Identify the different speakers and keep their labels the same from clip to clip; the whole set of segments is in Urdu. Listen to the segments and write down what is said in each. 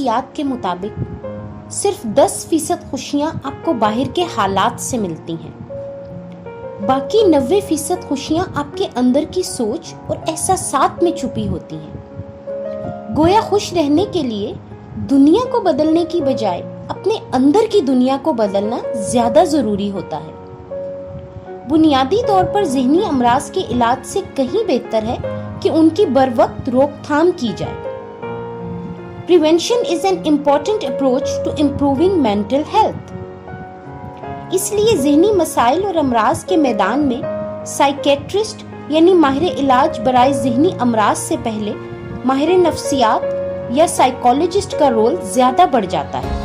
Speaker 1: نفسیات کے مطابق صرف 10% خوشیاں آپ کو باہر کے حالات سے ملتی ہیں، باقی 90% خوشیاں آپ کے اندر کی سوچ اور احساسات میں چھپی ہوتی ہیں۔ گویا خوش رہنے کے لیے دنیا کو بدلنے کی بجائے اپنے اندر کی دنیا کو بدلنا زیادہ ضروری ہوتا ہے۔ بنیادی طور پر ذہنی امراض کے علاج سے کہیں بہتر ہے کہ ان کی بروقت روک تھام کی جائے۔ Prevention is an important approach to improving mental health۔ اس لیے ذہنی مسائل اور امراض کے میدان میں سائیکیٹرسٹ یعنی ماہر علاج برائے ذہنی امراض سے پہلے ماہر نفسیات یا سائیکالوجسٹ کا رول زیادہ بڑھ جاتا ہے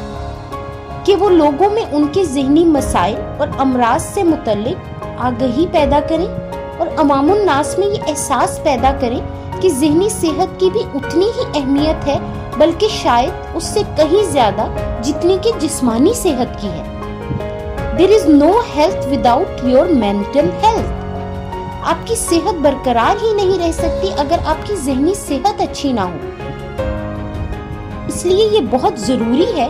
Speaker 1: کہ وہ لوگوں میں ان کے ذہنی مسائل اور امراض سے متعلق آگہی پیدا کریں اور عوام الناس میں یہ احساس پیدا کریں کہ ذہنی صحت کی بھی اتنی ہی اہمیت ہے، بلکہ شاید اس سے کہیں زیادہ جتنی کہ جسمانی صحت کی ہے۔ There is no health without your mental health۔ آپ کی صحت برقرار ہی نہیں رہ سکتی اگر آپ کی ذہنی صحت اچھی نہ ہو۔ اس لیے یہ بہت ضروری ہے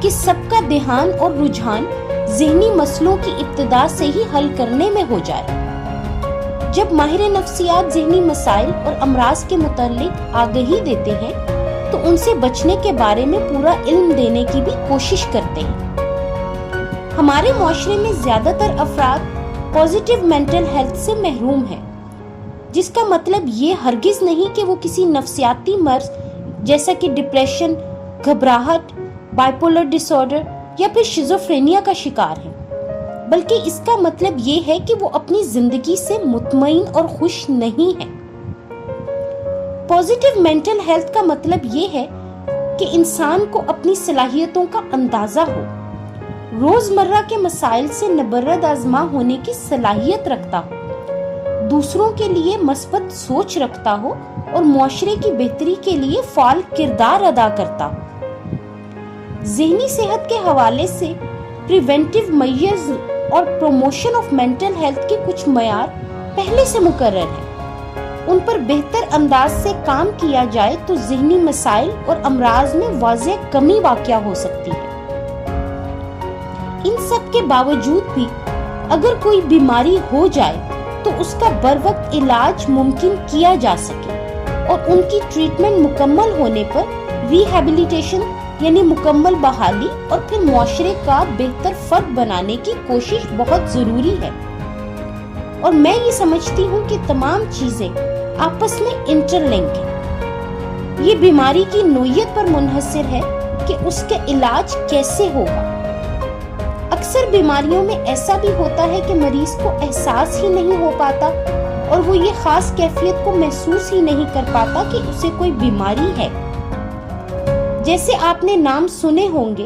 Speaker 1: کہ سب کا دھیان اور رجحان ذہنی مسئلوں کی ابتدا سے ہی حل کرنے میں ہو جائے۔ جب ماہر نفسیات ذہنی مسائل اور امراض کے متعلق آگہی دیتے ہیں تو ان سے بچنے کے بارے میں پورا علم دینے کی بھی کوشش کرتے ہیں۔ ہمارے معاشرے میں زیادہ تر افراد پازیٹیو مینٹل ہیلتھ سے محروم ہیں، جس کا مطلب یہ ہرگز نہیں کہ وہ کسی نفسیاتی مرض جیسا کہ ڈپریشن، گھبراہٹ، بائپولر ڈس آرڈر یا پھر شیزوفرینیا کا شکار ہیں، بلکہ اس کا مطلب یہ ہے کہ وہ اپنی زندگی سے مطمئن اور خوش نہیں ہیں۔ پازیٹیو مینٹل ہیلتھ کا مطلب یہ ہے کہ انسان کو اپنی صلاحیتوں کا اندازہ ہو، روزمرہ کے مسائل سے نبرد آزما ہونے کی صلاحیت رکھتا ہو، دوسروں کے لیے مثبت سوچ رکھتا ہو اور معاشرے کی بہتری کے لیے فعال کردار ادا کرتا ہو۔ ذہنی صحت کے حوالے سے پریونٹیو میئرز اور پروموشن آف مینٹل ہیلتھ کے کچھ معیار پہلے سے مقرر ہیں۔ ان پر بہتر انداز سے کام کیا جائے تو ذہنی مسائل اور امراض میں واضح کمی واقع ہو سکتی ہے۔ ان سب کے باوجود بھی اگر کوئی بیماری ہو جائے تو اس کا بروقت علاج ممکن کیا جا سکے اور ان کی ٹریٹمنٹ مکمل ہونے پر ریہیبلیٹیشن یعنی مکمل بحالی اور پھر معاشرے کا بہتر فرد بنانے کی کوشش بہت ضروری ہے۔ اور میں یہ سمجھتی ہوں کہ تمام چیزیں آپس میں انٹر لنک ہیں۔ یہ بیماری کی نوعیت پر منحصر ہے کہ اس کا علاج کیسے ہوگا۔ اکثر بیماریوں میں ایسا بھی ہوتا ہے کہ مریض کو احساس ہی نہیں ہو پاتا اور وہ یہ خاص کیفیت کو محسوس ہی نہیں کر پاتا کہ اسے کوئی بیماری ہے۔ جیسے آپ نے نام سنے ہوں گے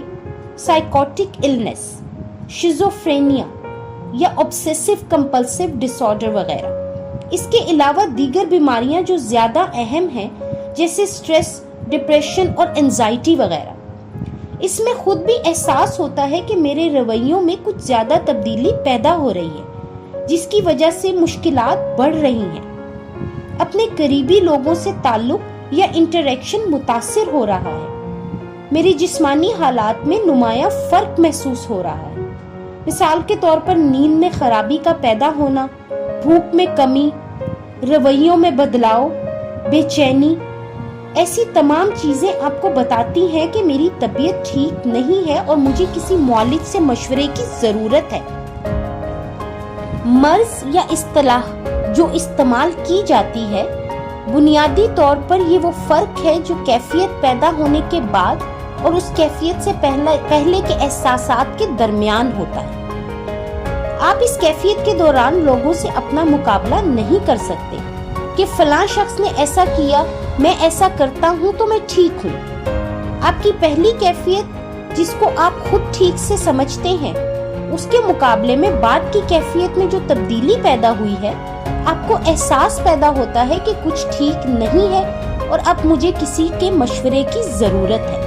Speaker 1: سائیکوٹک النس، شیزوفرینیا یا obsessive compulsive disorder وغیرہ۔ اس کے علاوہ دیگر بیماریاں جو زیادہ اہم ہیں جیسے سٹریس، ڈپریشن اور انزائٹی وغیرہ۔ اس میں خود بھی احساس ہوتا ہے کہ میرے رویوں میں کچھ زیادہ تبدیلی پیدا ہو رہی ہے، جس کی وجہ سے مشکلات بڑھ رہی ہیں۔ اپنے قریبی لوگوں سے تعلق یا انٹریکشن متاثر ہو رہا ہے۔ میری جسمانی حالات میں نمایاں فرق محسوس ہو رہا ہے۔ مثال کے طور پر نیند میں خرابی کا پیدا ہونا، بھوک میں کمی، رویوں میں بدلاؤ، بے چینی، ایسی تمام چیزیں آپ کو بتاتی ہیں کہ میری طبیعت ٹھیک نہیں ہے اور مجھے کسی معالج سے مشورے کی ضرورت ہے۔ مرض یا اصطلاح جو استعمال کی جاتی ہے، بنیادی طور پر یہ وہ فرق ہے جو کیفیت پیدا ہونے کے بعد اور اس کیفیت سے پہلے کے احساسات کے درمیان ہوتا ہے۔ آپ اس کیفیت کے دوران لوگوں سے اپنا مقابلہ نہیں کر سکتے کہ فلاں شخص نے ایسا کیا، میں ایسا کرتا ہوں تو میں ٹھیک ہوں۔ آپ کی پہلی کیفیت جس کو آپ خود ٹھیک سے سمجھتے ہیں، اس کے مقابلے میں بعد کی کیفیت میں جو تبدیلی پیدا ہوئی ہے، آپ کو احساس پیدا ہوتا ہے کہ کچھ ٹھیک نہیں ہے اور اب مجھے کسی کے مشورے کی ضرورت ہے۔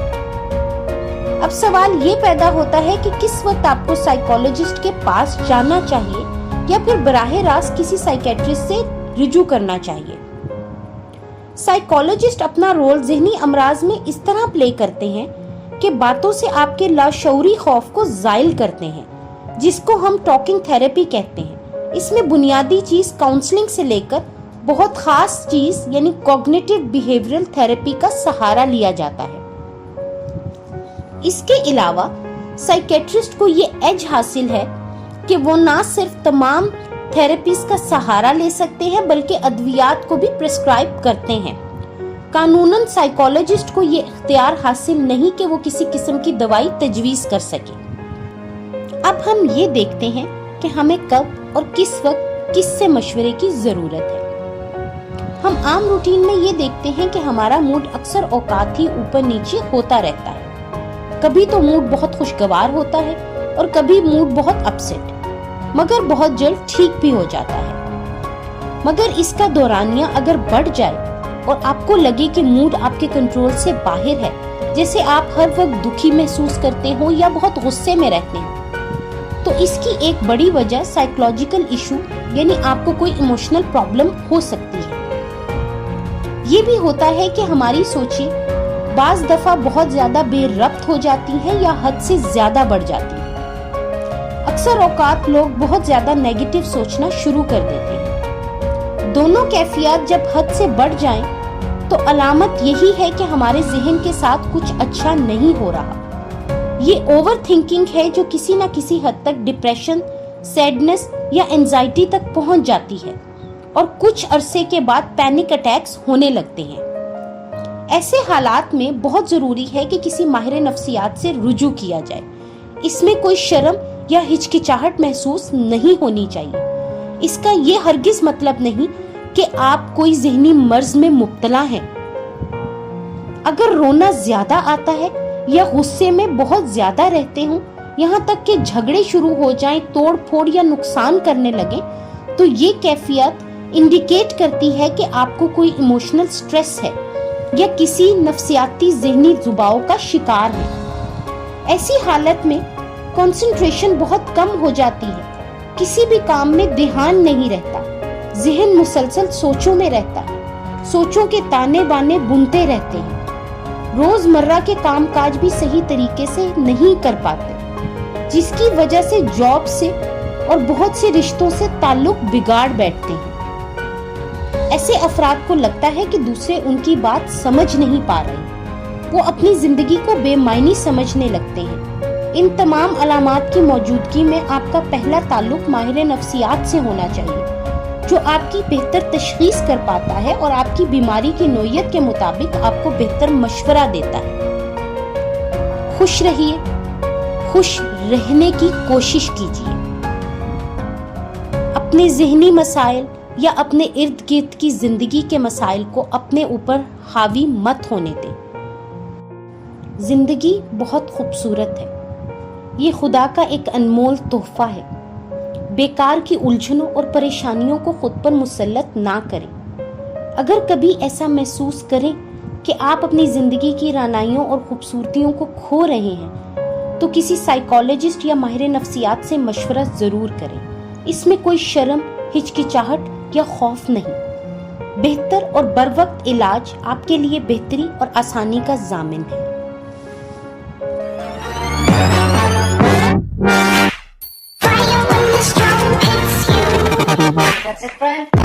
Speaker 1: اب سوال یہ پیدا ہوتا ہے کہ کس وقت آپ کو سائیکالوجسٹ کے پاس جانا چاہیے یا پھر براہ راست کسی سائیکیٹرسٹ سے رجوع کرنا چاہیے۔ سائیکالوجسٹ اپنا رول ذہنی امراض میں اس طرح پلے کرتے ہیں کہ باتوں سے آپ کے لاشعوری خوف کو زائل کرتے ہیں، جس کو ہم ٹاکنگ تھراپی کہتے ہیں۔ اس میں بنیادی چیز کاؤنسلنگ سے لے کر بہت خاص چیز یعنی کوگنیٹو بیہیویئرل تھراپی کا سہارا لیا جاتا ہے۔ اس کے علاوہ سائیکیٹرسٹ کو یہ ایج حاصل ہے کہ وہ نہ صرف تمام تھراپیز کا سہارا لے سکتے ہیں بلکہ ادویات کو بھی پرسکرائب کرتے ہیں۔ قانوناً سائیکالوجسٹ کو یہ اختیار حاصل نہیں کہ وہ کسی قسم کی دوائی تجویز کر سکے۔ اب ہم یہ دیکھتے ہیں کہ ہمیں کب اور کس وقت کس سے مشورے کی ضرورت ہے۔ ہم عام روٹین میں یہ دیکھتے ہیں کہ ہمارا موڈ اکثر اوقات ہی اوپر نیچے ہوتا رہتا ہے۔ کبھی تو موڈ بہت خوشگوار ہوتا ہے اور کبھی موڈ بہت اپسیٹ، مگر بہت جلد ٹھیک بھی ہو جاتا ہے۔ مگر اس کا دورانیہ اگر بڑھ جائے اور آپ کو لگے کہ موڈ آپ کے کنٹرول سے باہر ہے، جیسے آپ ہر وقت دکھی محسوس کرتے ہوں یا بہت غصے میں رہتے ہیں، تو اس کی ایک بڑی وجہ سائیکولوجیکل ایشو یعنی آپ کو کوئی ایموشنل پرابلم ہو سکتی ہے۔ یہ بھی ہوتا ہے کہ ہماری سوچیں بعض دفعہ بہت زیادہ بے ربط ہو جاتی ہیں یا حد سے زیادہ بڑھ جاتی ہیں۔ اکثر اوقات لوگ بہت زیادہ نیگیٹو سوچنا شروع کر دیتے ہیں۔ دونوں کیفیات جب حد سے بڑھ جائیں تو علامت یہی ہے کہ ہمارے ذہن کے ساتھ کچھ اچھا نہیں ہو رہا۔ یہ اوور تھنکنگ ہے جو کسی نہ کسی حد تک ڈپریشن، سیڈنس یا اینزائٹی تک پہنچ جاتی ہے اور کچھ عرصے کے بعد پینک اٹیکس ہونے لگتے ہیں۔ ایسے حالات میں بہت ضروری ہے کہ کسی ماہر نفسیات سے رجوع کیا جائے۔ اس میں کوئی شرم یا ہچکچاہٹ محسوس نہیں ہونی چاہیے۔ اس کا یہ ہرگز مطلب نہیں کہ آپ کوئی ذہنی مرض میں مبتلا ہیں۔ اگر رونا زیادہ آتا ہے یا غصے میں بہت زیادہ رہتے ہوں، یہاں تک کہ جھگڑے شروع ہو جائیں، توڑ پھوڑ یا نقصان کرنے لگیں، تو یہ کیفیت انڈیکیٹ کرتی ہے کہ آپ کو کوئی ایموشنل سٹریس ہے یا کسی نفسیاتی ذہنی دباؤ کا شکار ہے۔ ایسی حالت میں کنسنٹریشن بہت کم ہو جاتی ہے، کسی بھی کام میں دھیان نہیں رہتا، ذہن مسلسل سوچوں میں رہتا ہے، سوچوں کے تانے بانے بنتے رہتے ہیں، روز مرہ کے کام کاج بھی صحیح طریقے سے نہیں کر پاتے، جس کی وجہ سے جاب سے اور بہت سے رشتوں سے تعلق بگاڑ بیٹھتے ہیں۔ ایسے افراد کو لگتا ہے کہ دوسرے ان کی بات سمجھ نہیں پا رہے، وہ اپنی زندگی کو بے معنی سمجھنے لگتے ہیں۔ ان تمام علامات کی موجودگی میں آپ کا پہلا تعلق ماہر نفسیات سے ہونا چاہیے، جو آپ کی بہتر تشخیص کر پاتا ہے اور آپ کی بیماری کی نوعیت کے مطابق آپ کو بہتر مشورہ دیتا ہے۔ خوش رہیے، خوش رہنے کی کوشش کیجیے۔ اپنے ذہنی مسائل یا اپنے ارد گرد کی زندگی کے مسائل کو اپنے اوپر حاوی مت ہونے دیں۔ زندگی بہت خوبصورت ہے، یہ خدا کا ایک انمول تحفہ ہے۔ بیکار کی الجھنوں اور پریشانیوں کو خود پر مسلط نہ کریں۔ اگر کبھی ایسا محسوس کریں کہ آپ اپنی زندگی کی رعنائیوں اور خوبصورتیوں کو کھو رہے ہیں، تو کسی سائیکالوجسٹ یا ماہر نفسیات سے مشورہ ضرور کریں۔ اس میں کوئی شرم، ہچکچاہٹ یا خوف نہیں۔ بہتر اور بروقت علاج آپ کے لیے بہتری اور آسانی کا ضامن ہے۔
Speaker 2: That's it, friend.